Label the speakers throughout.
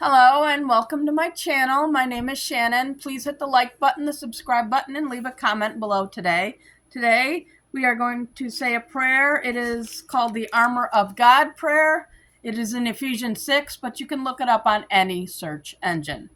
Speaker 1: Hello and welcome to my channel. My name is Shannon. Please hit the like button, the subscribe button, and leave a comment below today. Today we are going to say a prayer. It is called the Armor of God prayer. It is in Ephesians 6, but you can look it up on any search engine.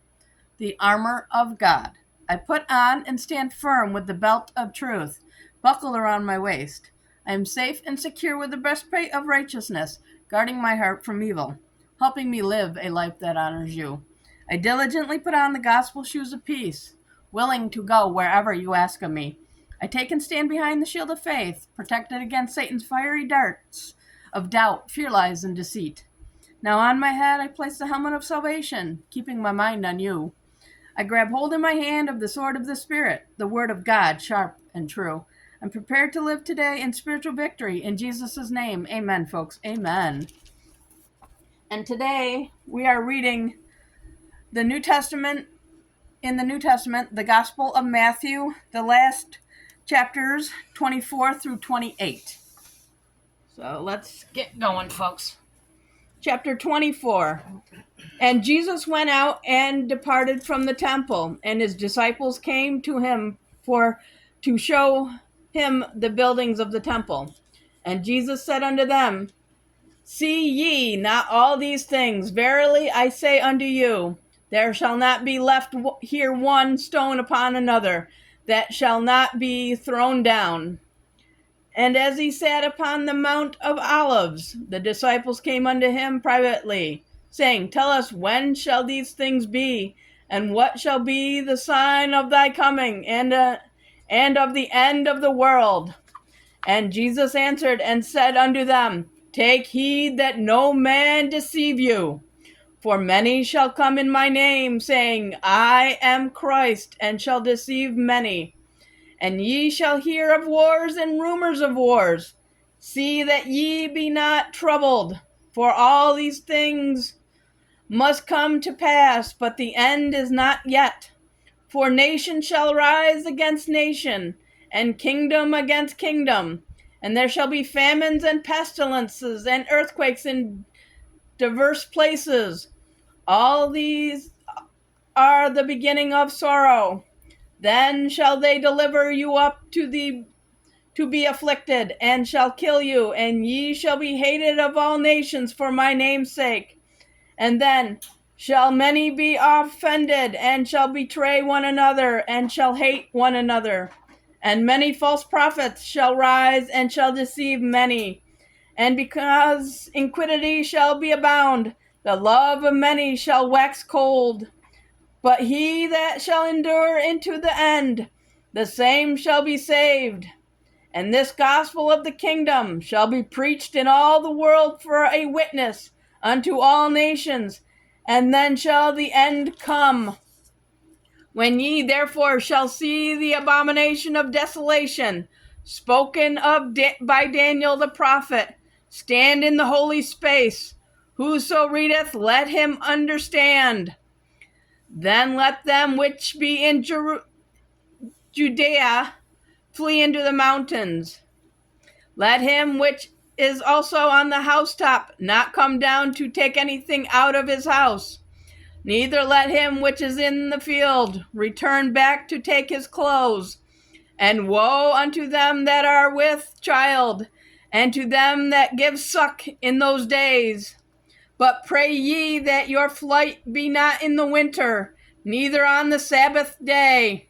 Speaker 1: The Armor of God. I put on and stand firm with the belt of truth buckled around my waist. I am safe and secure with the breastplate of righteousness, guarding my heart from evil, helping me live a life that honors you. I diligently put on the gospel shoes of peace, willing to go wherever you ask of me. I take and stand behind the shield of faith, protected against Satan's fiery darts of doubt, fear, lies, and deceit. Now on my head I place the helmet of salvation, keeping my mind on you. I grab hold in my hand of the sword of the Spirit, the word of God, sharp and true. I'm prepared to live today in spiritual victory. In Jesus' name, amen, folks. Amen. And today we are reading the New Testament. In the New Testament, the Gospel of Matthew, the last chapters 24 through 28. So let's get going, folks. Chapter 24. And Jesus went out and departed from the temple, and his disciples came to him to show him the buildings of the temple. And Jesus said unto them, See ye not all these things? Verily I say unto you, there shall not be left here one stone upon another that shall not be thrown down. And as he sat upon the Mount of Olives, the disciples came unto him privately, saying, Tell us, when shall these things be? And what shall be the sign of thy coming, and of the end of the world? And Jesus answered and said unto them, Take heed that no man deceive you. For many shall come in my name, saying, I am Christ, and shall deceive many. And ye shall hear of wars and rumors of wars. See that ye be not troubled, for all these things must come to pass, but the end is not yet. For nation shall rise against nation, and kingdom against kingdom. And there shall be famines and pestilences and earthquakes in diverse places. All these are the beginning of sorrow. Then shall they deliver you up to be afflicted, and shall kill you, and ye shall be hated of all nations for my name's sake. And then shall many be offended, and shall betray one another, and shall hate one another. And many false prophets shall rise, and shall deceive many. And because iniquity shall be abound, the love of many shall wax cold. But he that shall endure into the end, the same shall be saved. And this gospel of the kingdom shall be preached in all the world for a witness unto all nations, and then shall the end come. When ye therefore shall see the abomination of desolation, spoken of by Daniel the prophet, stand in the holy space. Whoso readeth, let him understand. Then let them which be in Judea flee into the mountains. Let him which is also on the housetop not come down to take anything out of his house. Neither let him which is in the field return back to take his clothes. And woe unto them that are with child, and to them that give suck in those days. But pray ye that your flight be not in the winter, neither on the Sabbath day.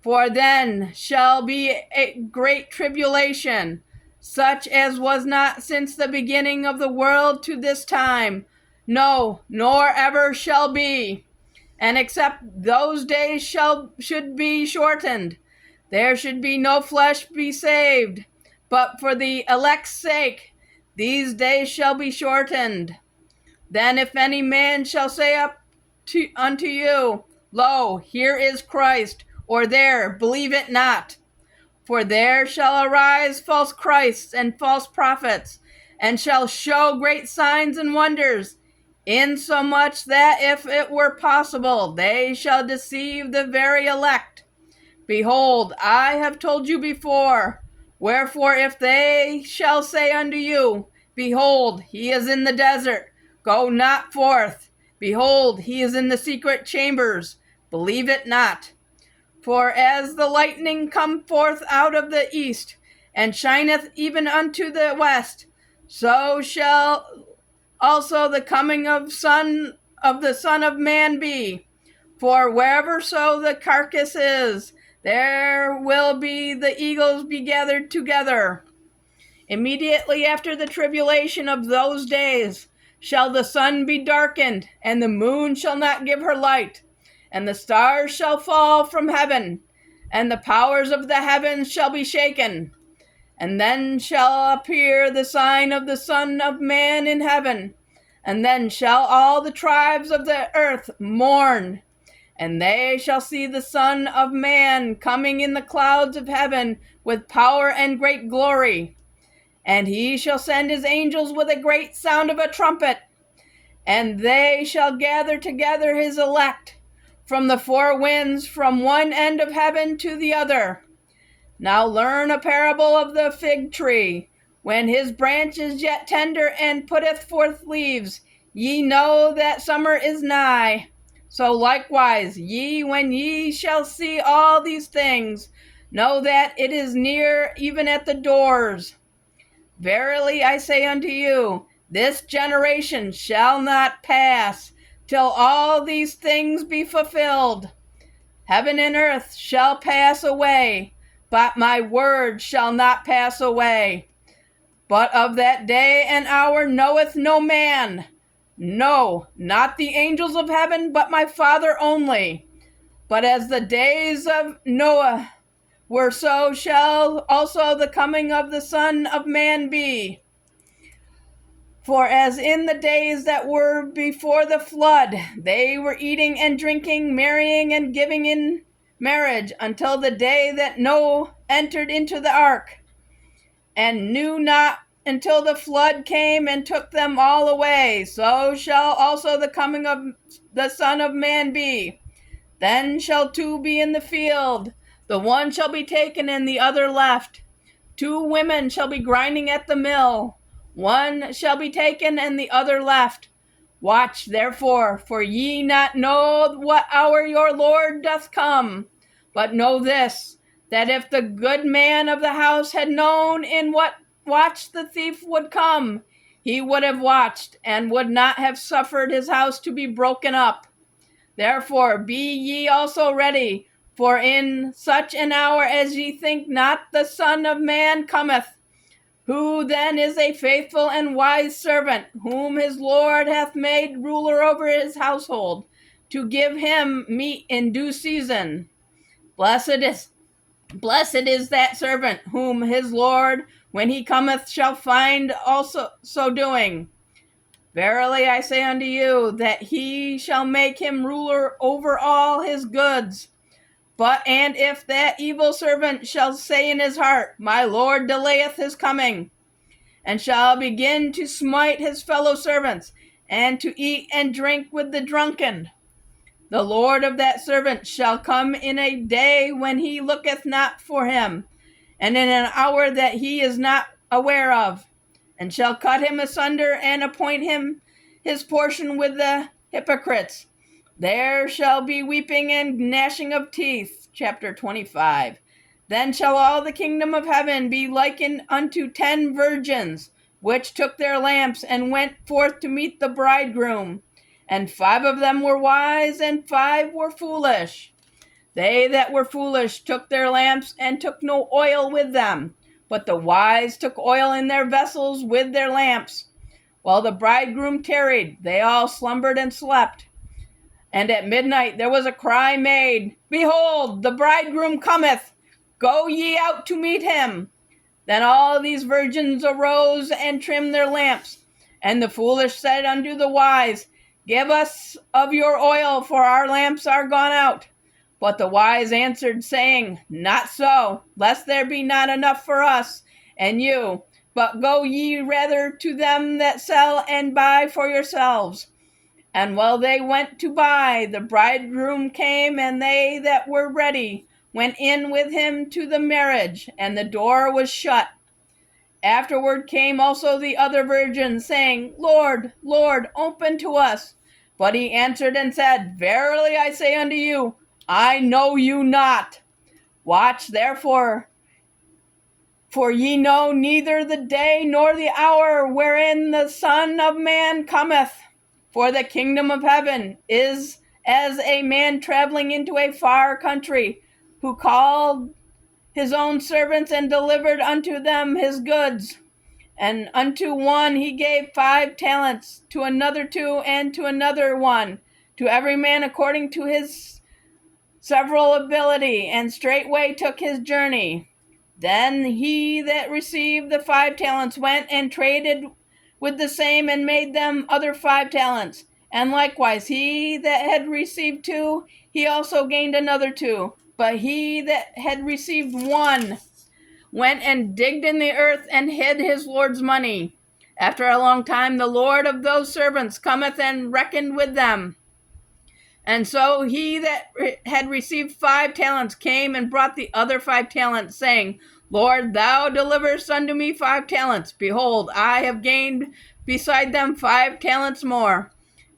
Speaker 1: For then shall be a great tribulation, such as was not since the beginning of the world to this time, no, nor ever shall be. And except those days should be shortened, there should be no flesh be saved. But for the elect's sake, these days shall be shortened. Then if any man shall say unto you, Lo, here is Christ, or there, believe it not. For there shall arise false Christs and false prophets, and shall show great signs and wonders, insomuch that if it were possible, they shall deceive the very elect. Behold, I have told you before. Wherefore, if they shall say unto you, Behold, he is in the desert, go not forth. Behold, he is in the secret chambers. Believe it not. For as the lightning cometh forth out of the east, and shineth even unto the west, so shall also the coming of the Son of Man be. For wherever so the carcass is, there will be the eagles be gathered together. Immediately after the tribulation of those days shall the sun be darkened, and the moon shall not give her light, and the stars shall fall from heaven, and the powers of the heavens shall be shaken. And then shall appear the sign of the Son of Man in heaven, and then shall all the tribes of the earth mourn, and they shall see the Son of Man coming in the clouds of heaven with power and great glory. And he shall send his angels with a great sound of a trumpet, and they shall gather together his elect from the four winds, from one end of heaven to the other. Now learn a parable of the fig tree. When his branch is yet tender and putteth forth leaves, ye know that summer is nigh. So likewise ye, when ye shall see all these things, know that it is near, even at the doors. Verily I say unto you, this generation shall not pass till all these things be fulfilled. Heaven and earth shall pass away, but my word shall not pass away. But of that day and hour knoweth no man, no, not the angels of heaven, but my Father only. But as the days of Noah were, so shall also the coming of the Son of Man be. For as in the days that were before the flood, they were eating and drinking, marrying and giving in marriage, until the day that Noah entered into the ark, and knew not until the flood came and took them all away, so shall also the coming of the Son of Man be. Then shall two be in the field, the one shall be taken and the other left. Two women shall be grinding at the mill, one shall be taken and the other left. Watch therefore, for ye not know what hour your Lord doth come. But know this, that if the good man of the house had known in what watch the thief would come, he would have watched, and would not have suffered his house to be broken up. Therefore be ye also ready, for in such an hour as ye think not, the Son of Man cometh. Who then is a faithful and wise servant, whom his Lord hath made ruler over his household, to give him meat in due season? Blessed is that servant, whom his Lord, when he cometh, shall find also so doing. Verily I say unto you, that he shall make him ruler over all his goods. And if that evil servant shall say in his heart, my Lord delayeth his coming, and shall begin to smite his fellow servants, and to eat and drink with the drunken, the Lord of that servant shall come in a day when he looketh not for him, and in an hour that he is not aware of, and shall cut him asunder, and appoint him his portion with the hypocrites. There shall be weeping and gnashing of teeth. Chapter 25. Then shall all the kingdom of heaven be likened unto 10 virgins, which took their lamps and went forth to meet the bridegroom. And 5 of them were wise, and 5 were foolish. They that were foolish took their lamps, and took no oil with them. But the wise took oil in their vessels with their lamps. While the bridegroom tarried, they all slumbered and slept. And at midnight there was a cry made, Behold, the bridegroom cometh, go ye out to meet him. Then all these virgins arose and trimmed their lamps. And the foolish said unto the wise, Give us of your oil, for our lamps are gone out. But the wise answered, saying, Not so, lest there be not enough for us and you, but go ye rather to them that sell, and buy for yourselves. And while they went to buy, the bridegroom came, and they that were ready went in with him to the marriage, and the door was shut. Afterward came also the other virgins, saying, Lord, Lord, open to us. But he answered and said, Verily I say unto you, I know you not. Watch therefore, for ye know neither the day nor the hour wherein the Son of Man cometh. For the kingdom of heaven is as a man traveling into a far country, who called his own servants and delivered unto them his goods. And unto one he gave 5 talents, to another 2, and to another 1, to every man according to his several ability, and straightway took his journey. Then he that received the 5 talents went and traded with the same, and made them other 5 talents. And likewise he that had received 2, he also gained another 2. But he that had received 1 went and digged in the earth, and hid his Lord's money. After a long time the Lord of those servants cometh and reckoned with them. And so he that had received 5 talents came and brought the other 5 talents, saying, Lord, thou deliverest unto me 5 talents. Behold, I have gained beside them 5 talents more.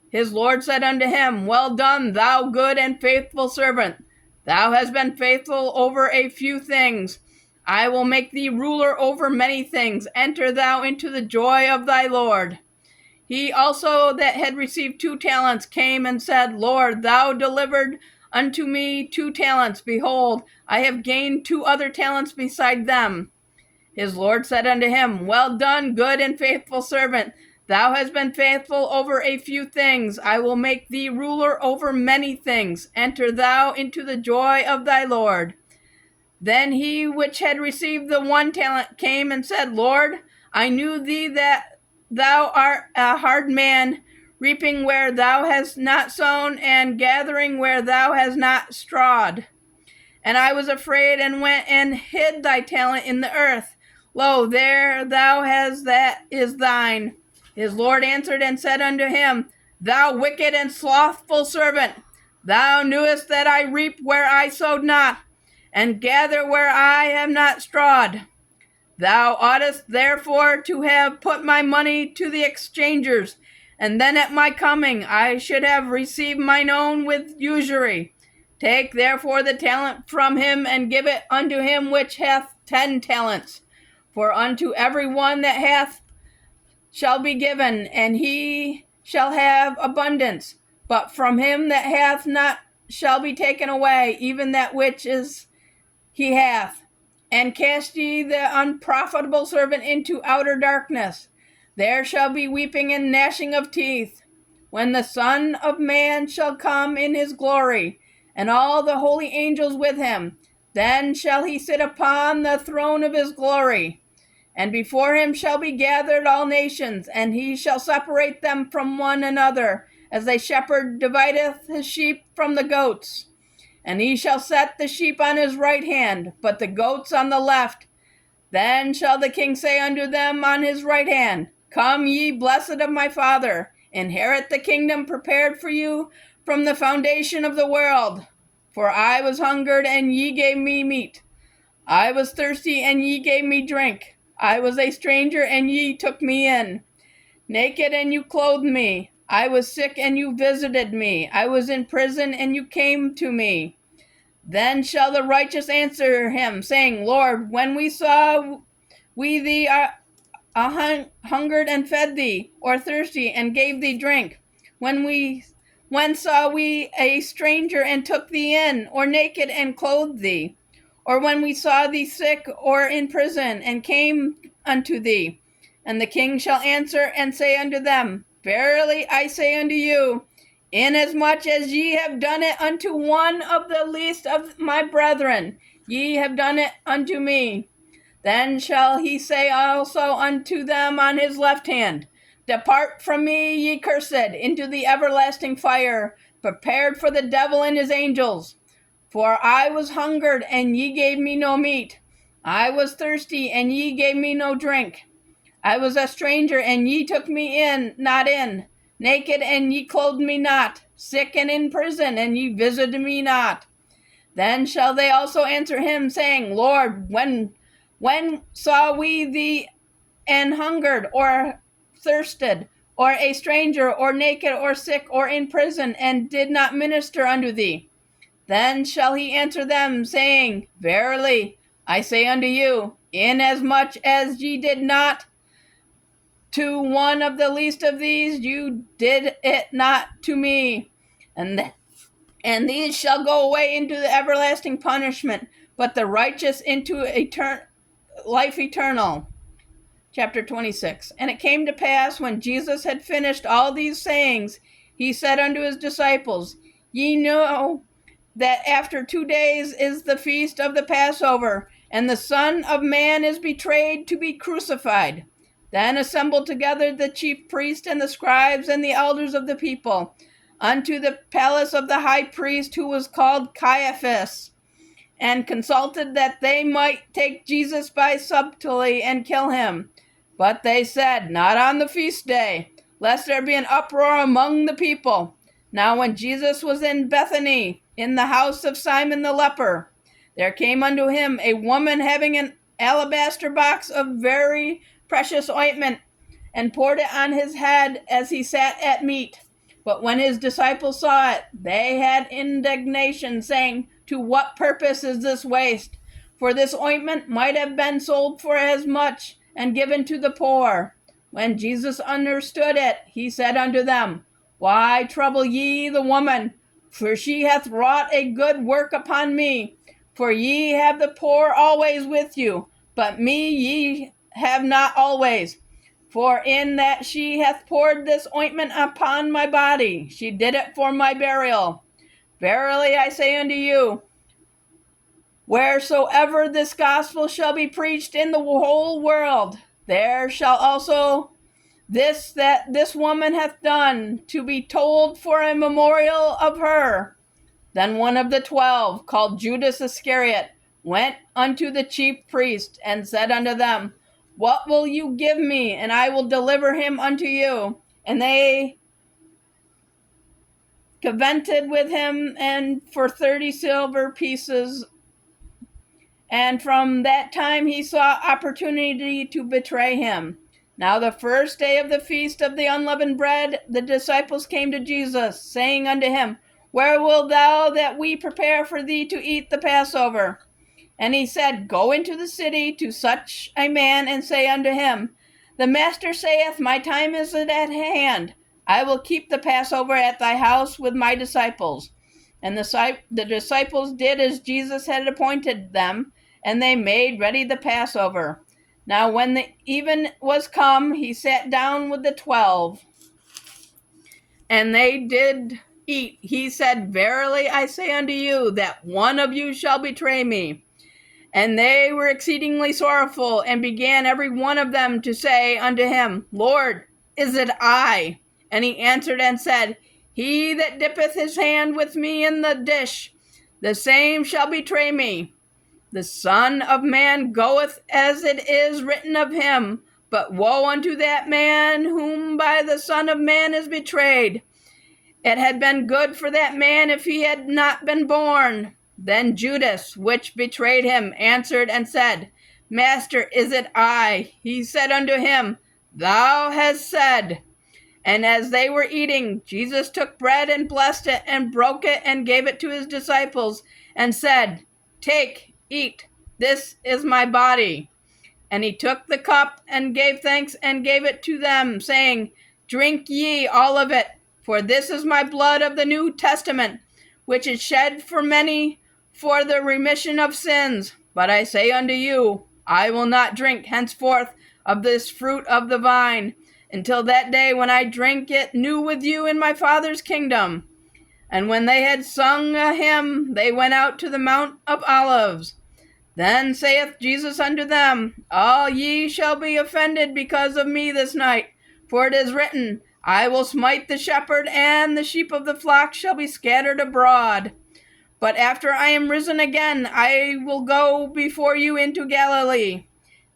Speaker 1: His Lord said unto him, Well done, thou good and faithful servant. Thou hast been faithful over a few things. I will make thee ruler over many things. Enter thou into the joy of thy Lord. He also that had received 2 talents came and said, Lord, thou delivered unto me 2 talents. Behold, I have gained 2 other talents beside them. His Lord said unto him, Well done, good and faithful servant. Thou hast been faithful over a few things. I will make thee ruler over many things. Enter thou into the joy of thy Lord. Then he which had received the 1 talent came and said, Lord, I knew thee that thou art a hard man, reaping where thou hast not sown, and gathering where thou hast not strawed. And I was afraid, and went and hid thy talent in the earth. Lo, there thou hast that is thine. His Lord answered and said unto him, Thou wicked and slothful servant, thou knewest that I reap where I sowed not, and gather where I have not strawed. Thou oughtest therefore to have put my money to the exchangers, and then at my coming I should have received mine own with usury. Take therefore the talent from him, and give it unto him which hath 10 talents. For unto every one that hath shall be given, and he shall have abundance. But from him that hath not shall be taken away even that which is he hath. And cast ye the unprofitable servant into outer darkness. There shall be weeping and gnashing of teeth, when the Son of Man shall come in his glory, and all the holy angels with him. Then shall he sit upon the throne of his glory. And before him shall be gathered all nations, and he shall separate them from one another, as a shepherd divideth his sheep from the goats. And he shall set the sheep on his right hand, but the goats on the left. Then shall the king say unto them on his right hand, Come ye, blessed of my Father, inherit the kingdom prepared for you from the foundation of the world. For I was hungered, and ye gave me meat. I was thirsty, and ye gave me drink. I was a stranger, and ye took me in. Naked, and you clothed me. I was sick, and you visited me. I was in prison, and you came to me. Then shall the righteous answer him, saying, Lord, when we saw we thee hungered and fed thee, or thirsty and gave thee drink? When saw we a stranger and took thee in, or naked and clothed thee? Or when we saw thee sick or in prison and came unto thee? And the king shall answer and say unto them, Verily I say unto you, inasmuch as ye have done it unto one of the least of my brethren, ye have done it unto me. Then shall he say also unto them on his left hand, Depart from me, ye cursed, into the everlasting fire, prepared for the devil and his angels. For I was hungered, and ye gave me no meat. I was thirsty, and ye gave me no drink. I was a stranger, and ye took me not in. Naked, and ye clothed me not. Sick and in prison, and ye visited me not. Then shall they also answer him, saying, Lord, when saw we thee an hungered, or thirsted, or a stranger, or naked, or sick, or in prison, and did not minister unto thee? Then shall he answer them, saying, Verily, I say unto you, inasmuch as ye did not to one of the least of these, you did it not to me. And these shall go away into the everlasting punishment, but the righteous into life eternal. Chapter 26. And it came to pass, when Jesus had finished all these sayings, he said unto his disciples, Ye know that after 2 days is the feast of the Passover, and the Son of Man is betrayed to be crucified. Then assembled together the chief priests and the scribes and the elders of the people unto the palace of the high priest, who was called Caiaphas, and consulted that they might take Jesus by subtlety and kill him. But they said, Not on the feast day, lest there be an uproar among the people. Now when Jesus was in Bethany, in the house of Simon the leper, there came unto him a woman having an alabaster box of very precious ointment, and poured it on his head as he sat at meat. But when his disciples saw it, they had indignation, saying, To what purpose is this waste? For this ointment might have been sold for as much, and given to the poor. When Jesus understood it, he said unto them, Why trouble ye the woman? For she hath wrought a good work upon me. For ye have the poor always with you, but me ye have not always. For in that she hath poured this ointment upon my body, she did it for my burial. Verily I say unto you, wheresoever this gospel shall be preached in the whole world, there shall also this that this woman hath done to be told for a memorial of her. Then one of the 12, called Judas Iscariot, went unto the chief priests, and said unto them, What will you give me, and I will deliver him unto you? And they covenanted with him, and for 30 silver pieces. And from that time he saw opportunity to betray him. Now the first day of the feast of the unleavened bread, the disciples came to Jesus, saying unto him, Where wilt thou that we prepare for thee to eat the Passover? And he said, Go into the city to such a man, and say unto him, The Master saith, My time is at hand. I will keep the Passover at thy house with my disciples. And the disciples did as Jesus had appointed them, and they made ready the Passover. Now when the even was come, he sat down with the 12, and they did eat. He said, Verily I say unto you, that one of you shall betray me. And they were exceedingly sorrowful, and began every one of them to say unto him, Lord, is it I? And he answered and said, He that dippeth his hand with me in the dish, the same shall betray me. The Son of Man goeth as it is written of him, but woe unto that man whom by the Son of Man is betrayed. It had been good for that man if he had not been born. Then Judas, which betrayed him, answered and said, Master, is it I? He said unto him, Thou hast said. And as they were eating, Jesus took bread and blessed it, and broke it, and gave it to his disciples, and said, Take, eat, this is my body. And he took the cup, and gave thanks, and gave it to them, saying, Drink ye all of it, for this is my blood of the New Testament, which is shed for many for the remission of sins. But I say unto you, I will not drink henceforth of this fruit of the vine, until that day when I drink it new with you in my Father's kingdom. And when they had sung a hymn, they went out to the Mount of Olives. Then saith Jesus unto them, All ye shall be offended because of me this night, for it is written, I will smite the shepherd, and the sheep of the flock shall be scattered abroad. But after I am risen again, I will go before you into Galilee.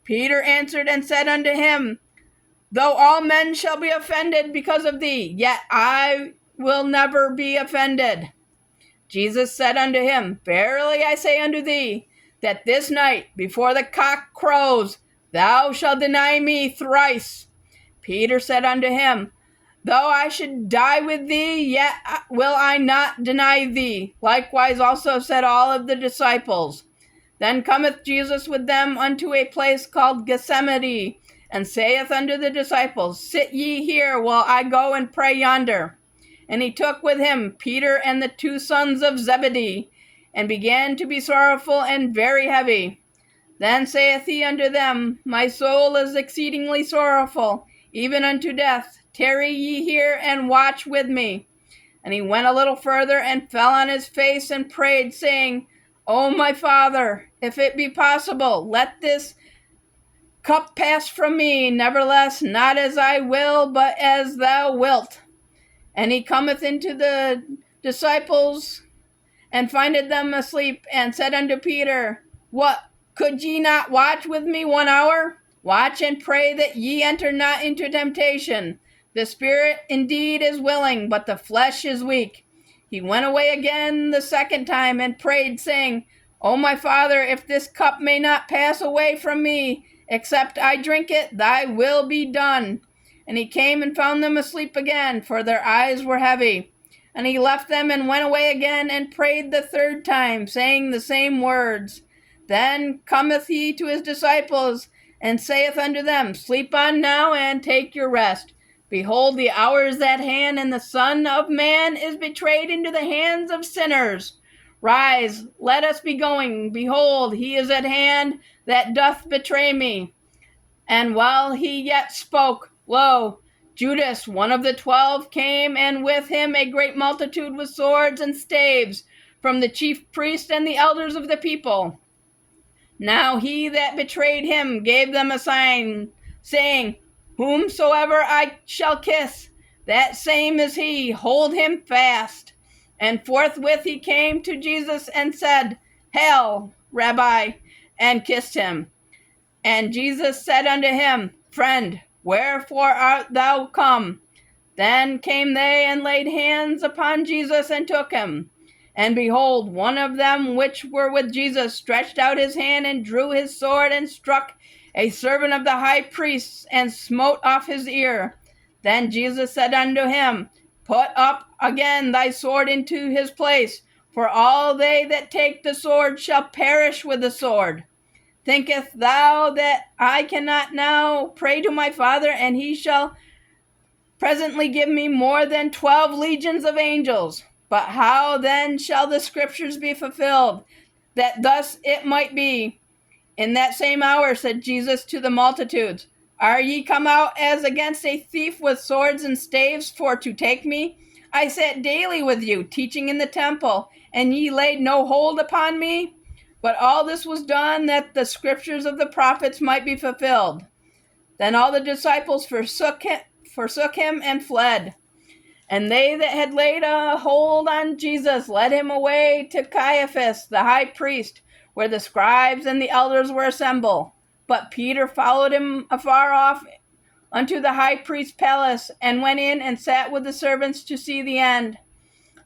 Speaker 1: Peter answered and said unto him, Though all men shall be offended because of thee, yet I will never be offended. Jesus said unto him, Verily I say unto thee, that this night, before the cock crows, thou shalt deny me thrice. Peter said unto him, Though I should die with thee, yet will I not deny thee. Likewise also said all of the disciples. Then cometh Jesus with them unto a place called Gethsemane, and saith unto the disciples, Sit ye here, while I go and pray yonder. And he took with him Peter and the 2 sons of Zebedee, and began to be sorrowful and very heavy. Then saith he unto them, My soul is exceedingly sorrowful, even unto death. Tarry ye here and watch with me. And he went a little further and fell on his face and prayed, saying, O my Father, if it be possible, let this cup pass from me. Nevertheless, not as I will, but as thou wilt. And he cometh into the disciples, and findeth them asleep, and said unto Peter, What, could ye not watch with me 1 hour? Watch and pray that ye enter not into temptation. The spirit indeed is willing, but the flesh is weak. He went away again the 2nd time, and prayed, saying, O my Father, if this cup may not pass away from me, except I drink it, thy will be done. And he came and found them asleep again, for their eyes were heavy. And he left them and went away again, and prayed the 3rd time, saying the same words. Then cometh he to his disciples, and saith unto them, Sleep on now, and take your rest. Behold, the hour is at hand, and the Son of Man is betrayed into the hands of sinners. Rise, let us be going. Behold, he is at hand that doth betray me. And while he yet spoke, lo, Judas, one of the 12, came, and with him a great multitude with swords and staves, from the chief priests and the elders of the people. Now he that betrayed him gave them a sign, saying, Whomsoever I shall kiss, that same is he, hold him fast. And forthwith he came to Jesus and said, Hail, Rabbi, and kissed him. And Jesus said unto him, Friend, wherefore art thou come? Then came they and laid hands upon Jesus and took him. And behold, one of them which were with Jesus stretched out his hand and drew his sword and struck a servant of the high priest and smote off his ear. Then Jesus said unto him, Put up again thy sword into his place, for all they that take the sword shall perish with the sword. Thinkest thou that I cannot now pray to my Father, and he shall presently give me more than 12 legions of angels? But how then shall the scriptures be fulfilled, that thus it might be? In that same hour said Jesus to the multitudes, Are ye come out as against a thief with swords and staves for to take me? I sat daily with you, teaching in the temple, and ye laid no hold upon me? But all this was done that the scriptures of the prophets might be fulfilled. Then all the disciples forsook him and fled. And they that had laid a hold on Jesus led him away to Caiaphas, the high priest, where the scribes and the elders were assembled. But Peter followed him afar off unto the high priest's palace, and went in and sat with the servants to see the end.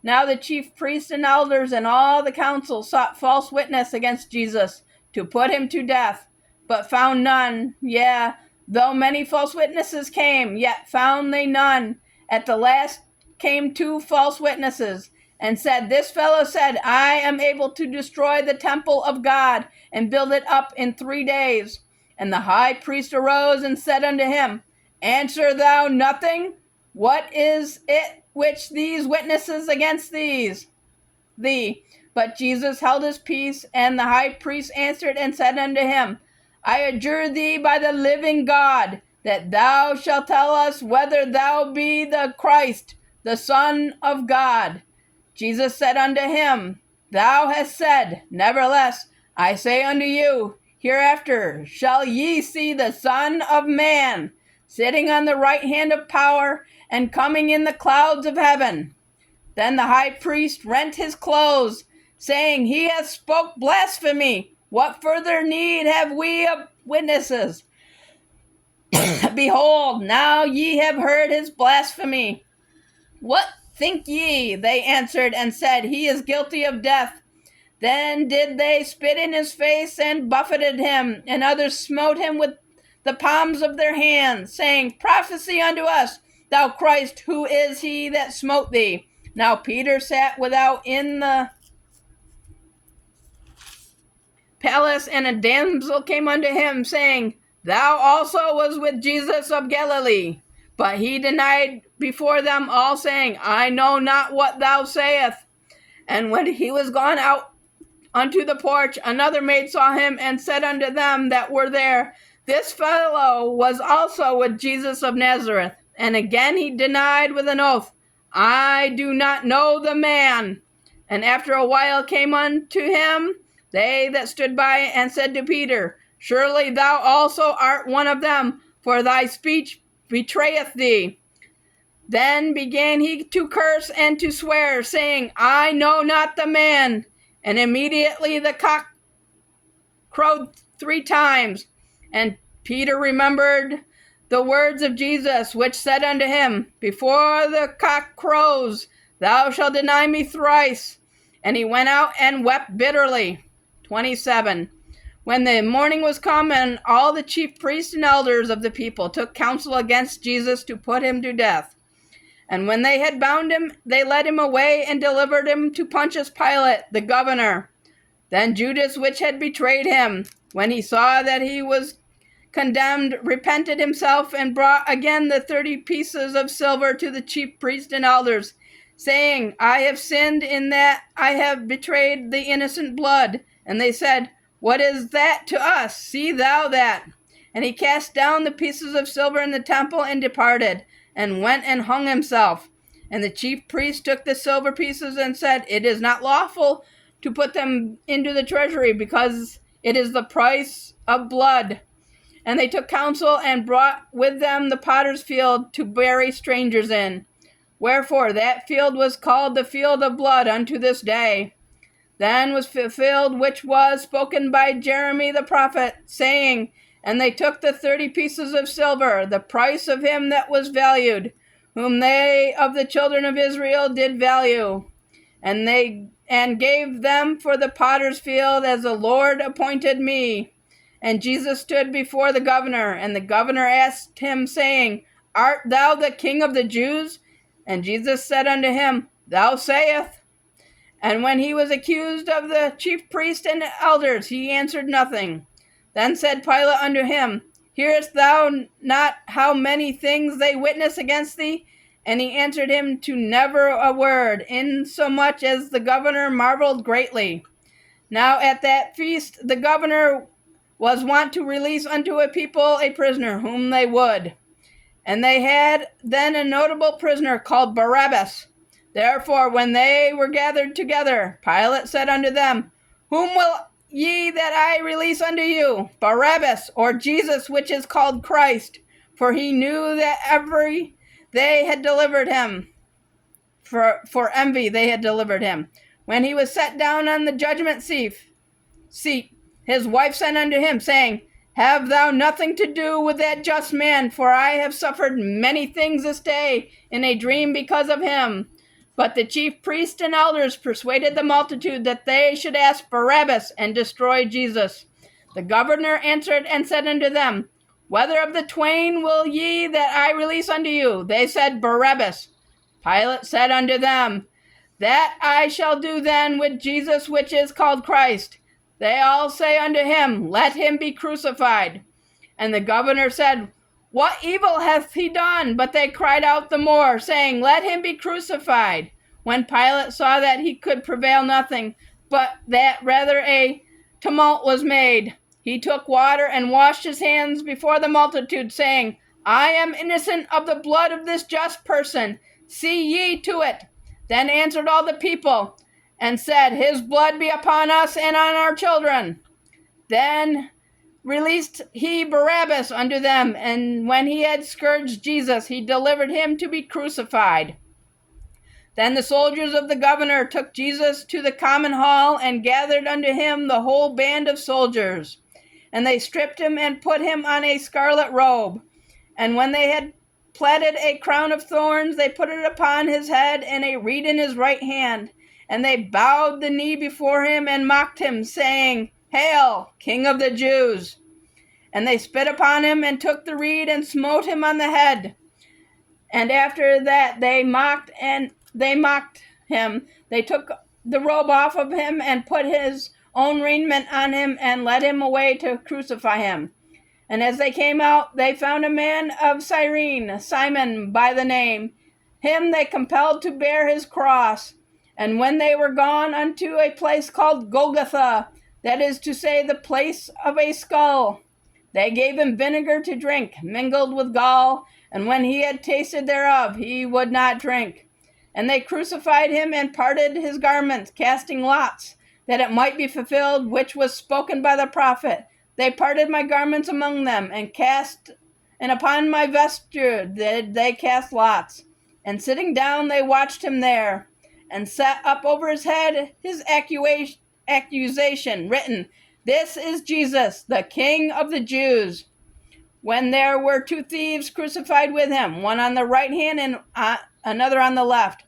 Speaker 1: Now the chief priests and elders and all the council sought false witness against Jesus, to put him to death, but found none. Yea, though many false witnesses came, yet found they none. At the last came 2 false witnesses, and said, This fellow said, I am able to destroy the temple of God, and build it up in 3 days. And the high priest arose and said unto him, Answer thou nothing? What is it which these witnesses against thee? But Jesus held his peace. And the high priest answered and said unto him, I adjure thee by the living God, that thou shalt tell us whether thou be the Christ, the Son of God. Jesus said unto him, Thou hast said. Nevertheless, I say unto you, hereafter shall ye see the Son of Man sitting on the right hand of power, and coming in the clouds of heaven. Then the high priest rent his clothes, saying, He hath spoke blasphemy. What further need have we of witnesses? Behold, now ye have heard his blasphemy. What think ye? They answered and said, He is guilty of death. Then did they spit in his face and buffeted him, and others smote him with the palms of their hands, saying, Prophesy unto us. thou Christ, who is he that smote thee? Now Peter sat without in the palace, and a damsel came unto him, saying, Thou also was with Jesus of Galilee. But he denied before them all, saying, I know not what thou sayest. And when he was gone out unto the porch, another maid saw him, and said unto them that were there, This fellow was also with Jesus of Nazareth. And again he denied with an oath, I do not know the man. And after a while came unto him they that stood by, and said to Peter, Surely thou also art one of them, for thy speech betrayeth thee. Then began he to curse and to swear, saying, I know not the man. And immediately the cock crowed 3 times. And Peter remembered the words of Jesus, which said unto him, Before the cock crows, thou shalt deny me thrice. And he went out and wept bitterly. 27. When the morning was come, and all the chief priests and elders of the people took counsel against Jesus to put him to death. And when they had bound him, they led him away and delivered him to Pontius Pilate, the governor. Then Judas, which had betrayed him, when he saw that he was condemned, repented himself, and brought again the 30 pieces of silver to the chief priests and elders, saying, I have sinned in that I have betrayed the innocent blood. And they said, What is that to us? See thou that. And he cast down the pieces of silver in the temple, and departed, and went and hung himself. And the chief priest took the silver pieces, and said, It is not lawful to put them into the treasury, because it is the price of blood. And they took counsel, and brought with them the potter's field to bury strangers in. Wherefore that field was called the field of blood unto this day. Then was fulfilled which was spoken by Jeremy the prophet, saying, And they took the 30 pieces of silver, the price of him that was valued, whom they of the children of Israel did value, and gave them for the potter's field, as the Lord appointed me. And Jesus stood before the governor, and the governor asked him, saying, Art thou the King of the Jews? And Jesus said unto him, Thou sayest. And when he was accused of the chief priests and elders, he answered nothing. Then said Pilate unto him, Hearest thou not how many things they witness against thee? And he answered him to never a word, insomuch as the governor marveled greatly. Now at that feast the governor was wont to release unto a people a prisoner whom they would. And they had then a notable prisoner called Barabbas. Therefore, when they were gathered together, Pilate said unto them, Whom will ye that I release unto you, Barabbas, or Jesus, which is called Christ? For he knew that they had delivered him. For envy they had delivered him. When he was set down on the judgment seat, his wife sent unto him, saying, Have thou nothing to do with that just man, for I have suffered many things this day in a dream because of him. But the chief priests and elders persuaded the multitude that they should ask Barabbas and destroy Jesus. The governor answered and said unto them, Whether of the twain will ye that I release unto you? They said, Barabbas. Pilate said unto them, That I shall do then with Jesus, which is called Christ. They all say unto him, Let him be crucified. And the governor said, What evil hath he done? But they cried out the more, saying, Let him be crucified. When Pilate saw that he could prevail nothing, but that rather a tumult was made, he took water and washed his hands before the multitude, saying, I am innocent of the blood of this just person. See ye to it. Then answered all the people, and said, His blood be upon us and on our children. Then released he Barabbas unto them, and when he had scourged Jesus, he delivered him to be crucified. Then the soldiers of the governor took Jesus to the common hall, and gathered unto him the whole band of soldiers. And they stripped him, and put him on a scarlet robe. And when they had platted a crown of thorns, they put it upon his head, and a reed in his right hand. And they bowed the knee before him, and mocked him, saying, Hail, King of the Jews! And they spit upon him, and took the reed, and smote him on the head. And after that they mocked him. They took the robe off of him and put his own raiment on him and led him away to crucify him. And as they came out, they found a man of Cyrene, Simon by the name. Him they compelled to bear his cross. And when they were gone unto a place called Golgotha, that is to say, the place of a skull, they gave him vinegar to drink, mingled with gall, and when he had tasted thereof, he would not drink. And they crucified him and parted his garments, casting lots, that it might be fulfilled which was spoken by the prophet. They parted my garments among them, and upon my vesture did they cast lots. And sitting down, they watched him there, and set up over his head his accusation, written, This is Jesus, the King of the Jews. When there were two thieves crucified with him, one on the right hand and another on the left.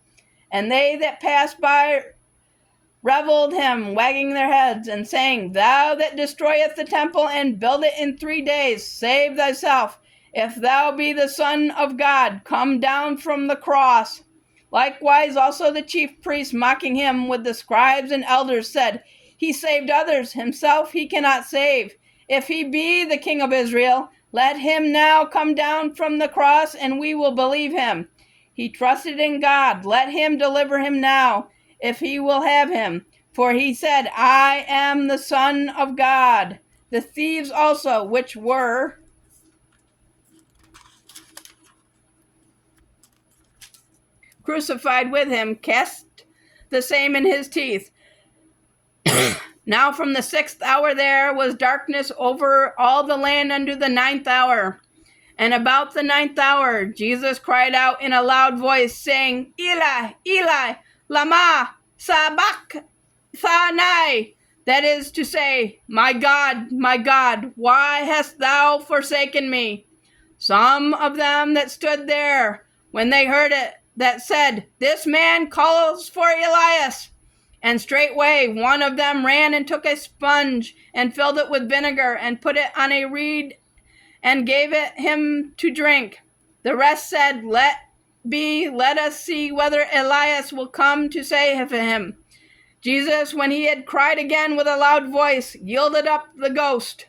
Speaker 1: And they that passed by reviled him, wagging their heads, and saying, Thou that destroyest the temple and build it in 3 days, save thyself. If thou be the Son of God, come down from the cross. Likewise also the chief priests, mocking him with the scribes and elders, said, He saved others, himself he cannot save. If he be the King of Israel, let him now come down from the cross, and we will believe him. He trusted in God, let him deliver him now, if he will have him. For he said, I am the Son of God. The thieves also, which were crucified with him, cast the same in his teeth. Now from the 6th hour there was darkness over all the land unto the 9th hour. And about the 9th hour Jesus cried out in a loud voice, saying, Eli, Eli, lama sabachthani. That is to say, my God, why hast thou forsaken me? Some of them that stood there, when they heard it, that said, This man calls for Elias. And straightway one of them ran and took a sponge, and filled it with vinegar, and put it on a reed, and gave it him to drink. The rest said, Let us see whether Elias will come to save him. Jesus, when he had cried again with a loud voice, yielded up the ghost.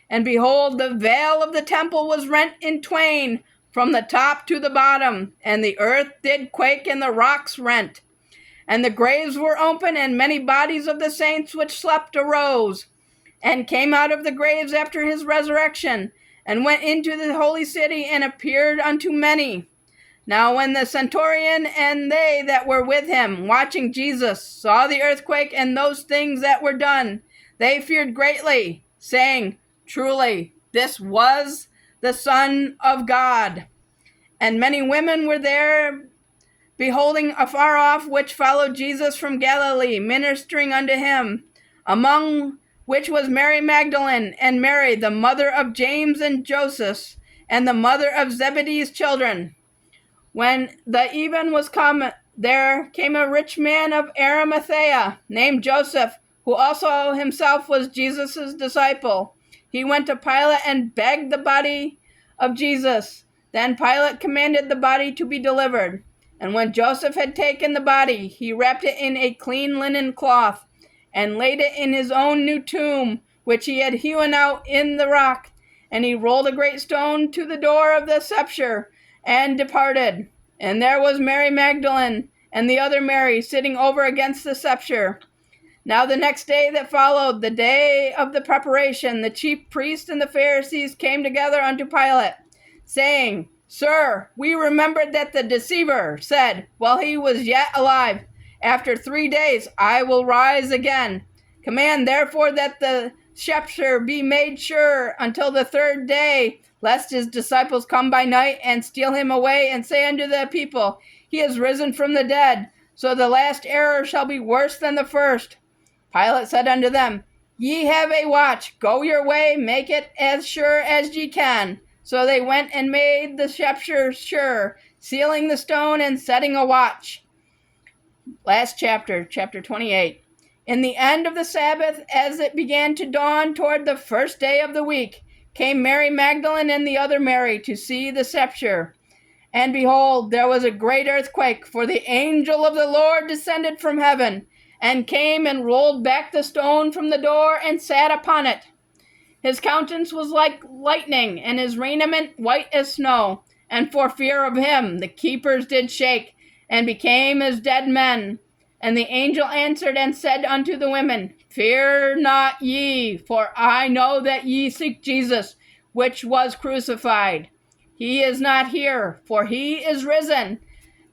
Speaker 1: And behold, the veil of the temple was rent in twain, from the top to the bottom, and the earth did quake, and the rocks rent. And the graves were open, and many bodies of the saints which slept arose, and came out of the graves after his resurrection, and went into the holy city, and appeared unto many. Now when the centurion and they that were with him, watching Jesus, saw the earthquake and those things that were done, they feared greatly, saying, Truly, this was the Son of God. And many women were there, beholding afar off, which followed Jesus from Galilee, ministering unto him, among which was Mary Magdalene, and Mary, the mother of James and Joseph, and the mother of Zebedee's children. When the even was come, there came a rich man of Arimathea, named Joseph, who also himself was Jesus' disciple. He went to Pilate and begged the body of Jesus. Then Pilate commanded the body to be delivered. And when Joseph had taken the body, he wrapped it in a clean linen cloth, and laid it in his own new tomb, which he had hewn out in the rock. And he rolled a great stone to the door of the sepulchre, and departed. And there was Mary Magdalene, and the other Mary, sitting over against the sepulchre. Now the next day that followed, the day of the preparation, the chief priests and the Pharisees came together unto Pilate, saying, Sir, we remembered that the deceiver said, while he was yet alive, After 3 days I will rise again. Command therefore that the sepulchre be made sure until the 3rd day, lest his disciples come by night and steal him away, and say unto the people, He is risen from the dead. So the last error shall be worse than the first. Pilate said unto them, Ye have a watch. Go your way, make it as sure as ye can. So they went and made the sepulchre sure, sealing the stone and setting a watch. Last chapter, chapter 28. In the end of the Sabbath, as it began to dawn toward the 1st day of the week, came Mary Magdalene and the other Mary to see the sepulchre. And behold, there was a great earthquake, for the angel of the Lord descended from heaven, and came and rolled back the stone from the door, and sat upon it. His countenance was like lightning, and his raiment white as snow. And for fear of him the keepers did shake, and became as dead men. And the angel answered and said unto the women, Fear not ye, for I know that ye seek Jesus, which was crucified. He is not here, for he is risen,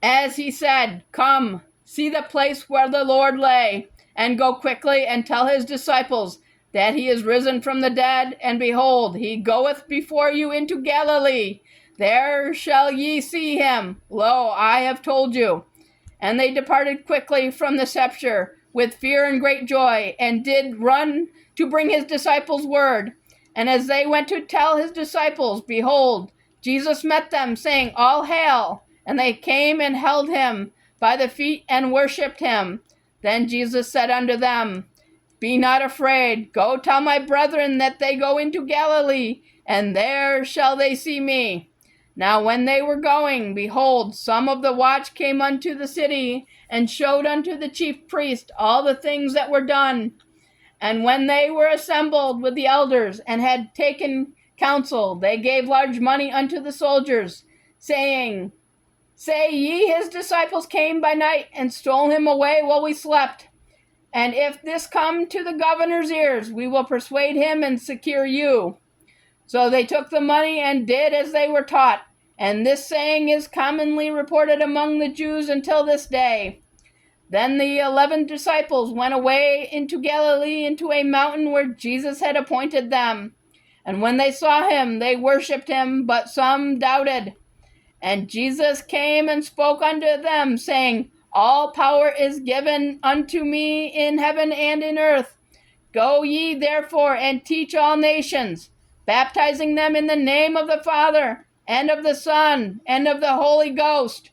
Speaker 1: as he said. Come, see the place where the Lord lay, and go quickly and tell his disciples that he is risen from the dead, and behold, he goeth before you into Galilee. There shall ye see him. Lo, I have told you. And they departed quickly from the sepulchre with fear and great joy, and did run to bring his disciples word. And as they went to tell his disciples, behold, Jesus met them, saying, All hail! And they came and held him by the feet and worshipped him. Then Jesus said unto them, Be not afraid. Go tell my brethren that they go into Galilee, and there shall they see me. Now when they were going, behold, some of the watch came unto the city, and showed unto the chief priest all the things that were done. And when they were assembled with the elders, and had taken counsel, they gave large money unto the soldiers, saying, Say ye, his disciples came by night, and stole him away while we slept. And if this come to the governor's ears, we will persuade him and secure you. So they took the money and did as they were taught. And this saying is commonly reported among the Jews until this day. Then the 11 disciples went away into Galilee, into a mountain where Jesus had appointed them. And when they saw him, they worshipped him, but some doubted. And Jesus came and spoke unto them, saying, All power is given unto me in heaven and in earth. Go ye therefore and teach all nations, baptizing them in the name of the Father, and of the Son, and of the Holy Ghost,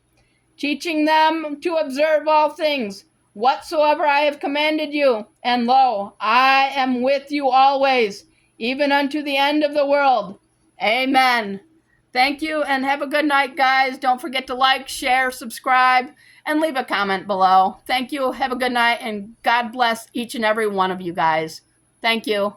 Speaker 1: teaching them to observe all things, whatsoever I have commanded you. And lo, I am with you always, even unto the end of the world. Amen. Thank you, and have a good night, guys. Don't forget to like, share, subscribe, and leave a comment below. Thank you, have a good night, and God bless each and every one of you guys. Thank you.